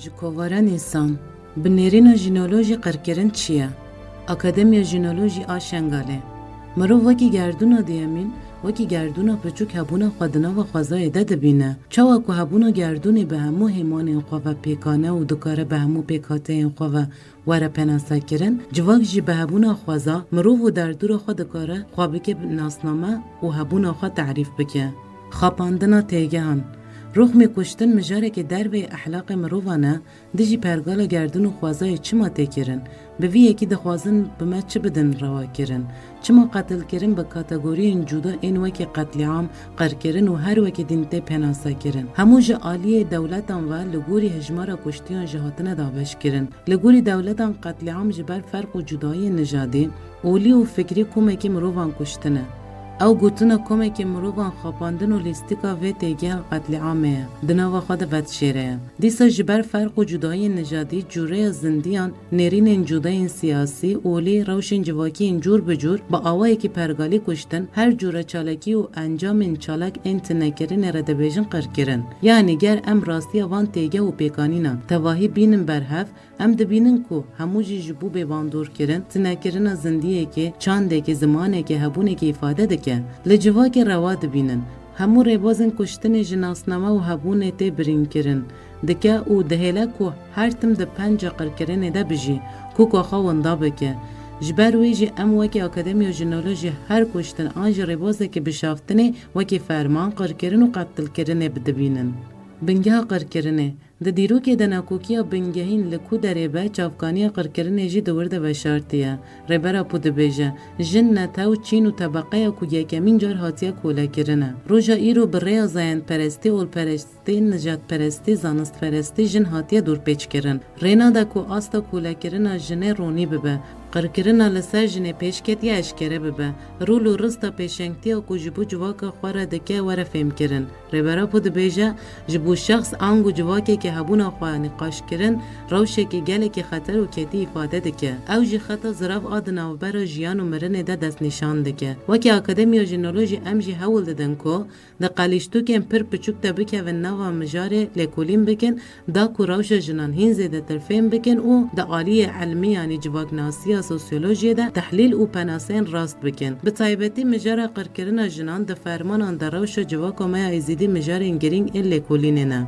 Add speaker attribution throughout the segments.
Speaker 1: Ji kovaran insan, bi nêrîna jînolojî qirkirin çi ye? Akademiya Jînolojî a Şengalê. Mirov wekî gerdûna diyemîn, wekî gerdûna piçûk hebûna xwe di nava xwezayê de dibîne. Çawa ku hebûna gerdûnê bi hemû hêmanên xwe ve pêkane û dikare bi hemû pêkhateyên xwe ve were penasekirin, civak jî bi hebûna xweza, mirov û derdûra xwe dikare xwe bike nasname û hebûna xwe terîf bike. Xapandina têgehan. Rûxmê kuştin mijarekê derveyê ehlaqê mirovan e, dijî pergala gerdûn û xwezayê çima têkirin? Bi vî yekî dixwazin bi me çi bidin rewakirin? Çima qetilkirin bi kategoriyên cuda ên wekî qetliam, qirkirin û her wekî din tê penasekirin? Hemû ji aliyê dewletan ve li gorî hejmara kuştiyan jî hatine dabeşkirin. Li gorî dewletan qetliam ji ber ferq û cudayên nijadî, olî û fikrî komekî mirovan kuştine. Ew gotina komekî mirovan xapandin û lîstika vê têgeha qetliamê ye, di nava xwe de vedşêre ye. Dîsa ji ber ferq û cudayên nijadî, cûreya zindiyan, nêrînên cudayên siyasî, olî, rewşên civakiyên cûr bi cûr, bi awayekî pergalî kuştin, her cûre çalakî û encamên çalak ên tinekirinê re dibêjin qirkirin. Yani ger em rastiya van têgeh û pêkanînan tevahî bînin berhev, em dibînin ku hemû jî ji bo bêbandorkirin, tinekirina zindiyekê, çandekê, zimanekê, hebûnekê îfade dike. Li civakê rewa dibînin. Hemû rêbazên kuştinê ji nasname û hebûnê tê birînkirin. Dike û dihêle ku her tim di penca qirkirinê de bijî, ku xwe winda bike. Ji ber wê jî em wekî Akademiya Jînolojî her kuştin an ji rêbazekî bişaftinê wekî ferman, qirkirin û qetilkirinê bidibînin. Bingeha qirkirinê. Di dîrokê de nakokiya bingehîn li ku derê be, çavkaniya qirkirinê jî di wir de veşartiye. Rêbera ku dibêje, jin netew, çîn û tebeqeya ku yekemîn car hatiye kolekirin e. Roja îro bi rêya zayenperestî, olperestî, nijadperestî, zanistperestî jin hatiye dûrpêçkirin. Rêna de ku asta kolekirina jinê ronî bibe. Qirkirina li ser jinê pêşketiya eşkere bibe. Rûl û rista pêşengtiya ku ji bo civaka xwe re dike were fêmkirin. Rêbera ku dibêje, ji bo şexs ang û civakekî hebûna xwe nîqaşkirin, rewşekî gelekî xeter û ketî îfade dike. Ew jî xeta zirav a di navbera jiyan û mirinê de destnîşan dike. Wekî Akademiya Jînolojî em jî hewl didin ku di qalîştokên pir piçûk de bikevin nava mijarê lêkolîn bikin, da ku rewşa jinan hîn zêdetir fêm bikin û di aliyê elmî yanî civaknasiya sosyolojiyê de tehlîl û penaseyên rast bikin. Bi taybetî mijara qirkirina jinan di fermanan de rewşa civaka me ya êzîdî mijarên girîng ên lêkolînê ne.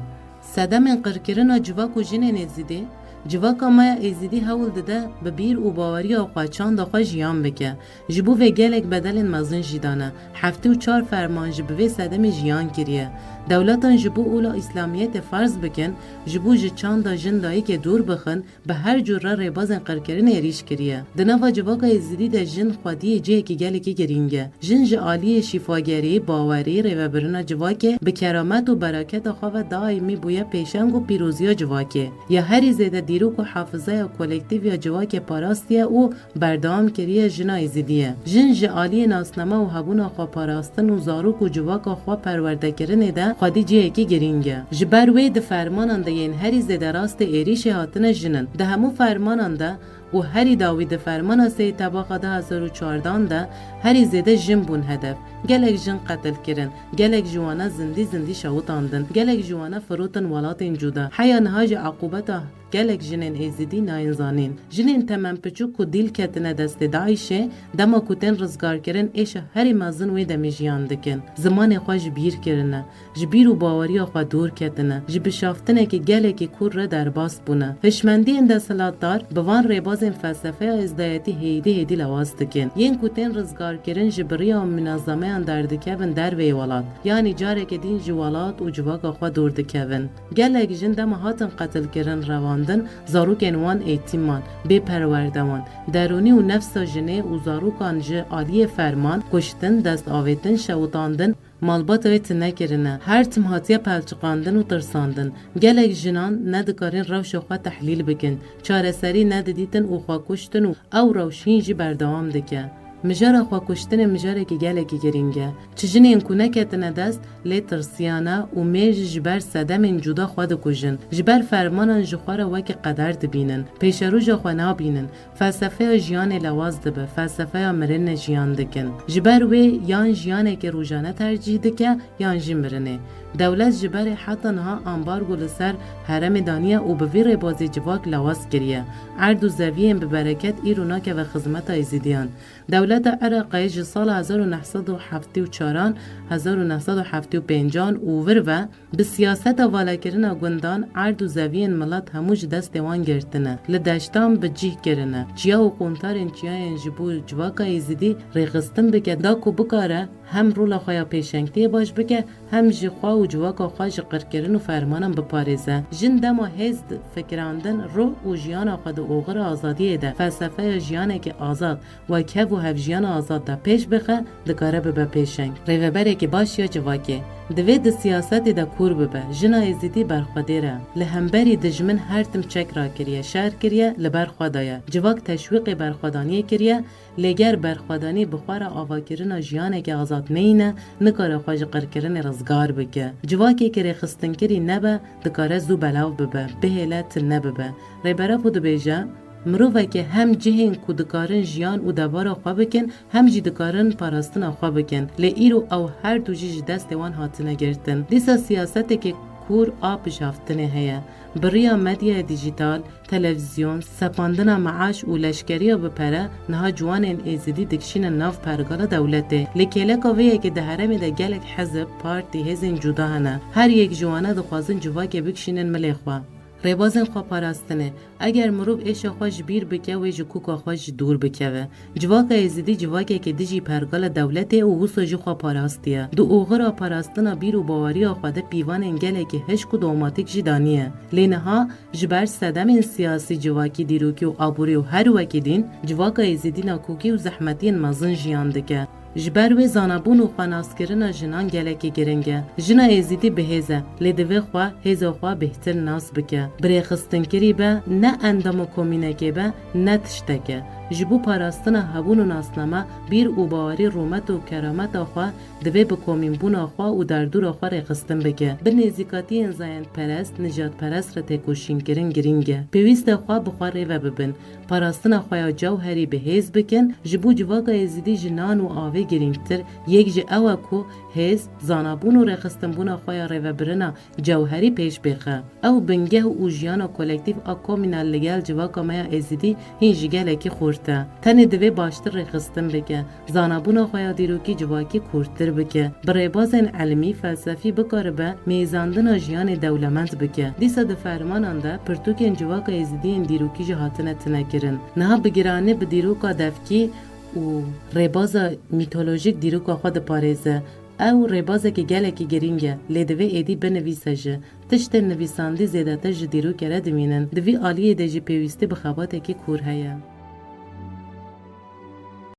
Speaker 1: Sedemên qirkirina civak û jinên êzîdî, civaka me ya êzîdî hewl dide bi bîr û baweriya xwe çanda xwe jiyan bike. Ji bo vê gelek bedelên mezin jî dane. 74 ferman ji bi vê sedemê jiyan kiriye. Dewletan ji bo ola İslamiyetê ferz bikin, ji bo ji çanda jin dayîkê dûr bixin, bi her cûra rêbazên qirkirinê êrîş kiriye. Di nava civaka êzîdî de jin xwediyê cihekî gelekî girîng e. Jin ji aliyê şîfagerî, bawerî, rêvebirina civakê, bi keramet û bereketa xwe ve daîmî bûye pêşeng û pîroziya civakê. Ya herî zêde dîrok û hafizaya kolektiv ya civakê parastiye û berdewam kiriye jina êzîdî. Jin ji aliyê nasname û hebûna xwe parastin û zarok û civaka xwe perwerdekirinê de xwedî cihekî girîng e. Ji ber wê di fermanan de yên herî zêde rastê êrişê hatine jinin. Di hemû fermanan de û herî dawî di fermana sê tebaqa 2014 de herî zêde jin bûn hedef. Gelek jin qetil kirin, gelek ji wan zindî şewitandin, gelek ji wan firotin welatên cuda. Heya niha jî eqûbeta gelek jinên êzîdî nayên zanîn. Jinên temel piçûk ku dîl ketine destê Daişê, dema ku tên rizgarkirin êşa herî mezin wê demê jiyan dikin. Zimanê xwe ji bîr kirine, ji bîr û baweriya xwe dûr ketine, ji bişaftinekî gelekî kûr re derbas bûne. Hişmendiyên desthilatdar bi van rêbazên felsefeya êzdayetî hêdî lewaz dikin. Yên ku tên rizgarkirin ji biriya münezzameyan derdikevin derveyê welat, yanî carekê din ji welat û civaka xwe dûr dikevin. Gelek jin dema hatin qetilkirin revan zarokên wan eğîtiman, bêperwerdewan, derûnî û nefsa jinê û zarokan ji aliyê ferman, kuştin, destavêtin, şewitandin, malbata wê tinekirine. Her tim hatiye pelçiqandin û tirsandin. Gelek jinan ne dikarin rewşa xwe tehlîl bikin, çareserî ne didîtin û xwe kuştin û ew rewş hîn jî berdewam dike. Mijara xwe kuştinê mijarekî gelekî girîng e. Çi jinên ku neketine dest lê tirsiyane û mêr ji ber sedemên cuda xwe dikujin. Ji ber fermanan ji xwe re wekî qeder dibînin. Pêşeroja xwe nabînin. Felsefeya jiyanê lewaz dibe, felsefeya mirinê jiyan dikin. Ji ber wê yan jiyanekî rojane tercih dike yan jî mirinê. دولت جبر حتی نها امبارگو لسر حرم دانیه و به ویر بازی جواک لواس کریه. عرض و زویین به برکت ایروناک و خدمت ایزیدیان. دولت عراقی سال 1974 1975 و ور به سیاست والکرین گندان عرض و زویین ملت هموش دست وان گرتنه. لدشتام به جیه کرنه. چیا و قنطارین چیاین جبو جواک ایزیدی ریخستن بکه داکو بکاره هم رولا خواه پیشنگتی باش بکه هم جی خواه و جواکا خواه جی قرکرین و فرمانم بپارزه. جن دما هزد فکراندن رو و جیانا خود اوغر آزادیه ده. فلسفه جیانه که آزاد و که و هف جیان آزاد ده پیش بخه دکاره ببه پیشنگ. ریوبره که باش یا جواکه. دوی ده سیاست ده کور ببه. جنا ازیدی برخوادیره. لهمبری دجمن هرتم چک را کریه. شهر کریه لبرخوادایه. جواک تشویق برخوادانی کریه. لگر برخوادانی بخوار آواکرین جیانه که آزاد نینه نکاره خواج قرکرین رزگار بگه. جواکی که ریخستن کری نبه دکاره زو بلاو ببه. بهیلت نببه. ریبره بود بیجه مروه که هم جهین کو دکارن جیان و دوارا خواه بکن هم جی دکارن پاراستنا خواه بکن لی ایرو او هر دو جی دست وان هاتنه گرتن دیسا سیاسته که کور آب شافتنه هیا بریا مدیا دیجیتال تلویزیون سپاندنا معاش و لشکریا بپره نها جوان ایزیدی دکشین ناف پرگال دولته لکیلکا ویه که ده هرمی ده گلک حزب پارتی هزین جدا هنه هر یک جوانه دخوازن جواک بکشینن ملیخوا ریبازن خواه پاراستنه اگر مروب ایش خوش بیر بکه و جکوکا خوش دور بکه جواک ایزیدی جواکه که دیجی پرگال دولته و غصو جو خواه پاراستیه دو اوغرا پاراستنا بیر و باوری خواده پیوان انگله که هشک و دوماتیک جدانیه لینها جبر صدم سیاسی جواکی دیروکی و آبوری و هر وکی دین جواک ایزیدی ناکوکی و زحمتین مزن جیانده که جبر و زانبون و خاناسکرین جنان گلکی گرنگه جنا ایزیدی بهیزه لیدوی خواه هیزا خواه بهتر ناس بکه بریخستن کری به نه اندام کومینه به نه تشتکه جبو پاراستنا هبون و ناسنامه بیر و باوری رومت و کرامت خواه دوی بکومین بون خواه و دردور خواه ریخستن بکه به نزیکاتی انزایند پرست نجات پرست را تکوشین کرن گرینگه پیویست خواه بخواه ریوه ببن پاراستنا خواه جوهری بهیز بکن جبو جواگا ایزیدی جنان و آوه گرینگتر یک جه اوه کو هیز زانابون و ریخستن بون خواه ریوه برنا جوهری پیش بخه او بنگه و جیان و کولکتیف اکو من اللگل جواگا میا ایزیدی هین جگل که خورده تن دوی باشتر ریخستن بکه زانابون خواه دیروکی جواکی کورتر بکه برای بازن علمی فلسفی بکاره به میزاندن جیان دولمند بکه دیسا ده فرمانان ده پرتوکین جواگا ایزیدی دیروکی جهاتنه تنکرن نه بگرانه به دیروکا دفکی و ریبازا میتولوژیک دیروکا خود پاریزه او ریبازه که گله که گرینگه لیدوی ایدی بنویسه جه تشت نویساندی زیده تا جدیرو کرده دمینن دوی آلیه ده جی پیوستی بخواباته که کور هیا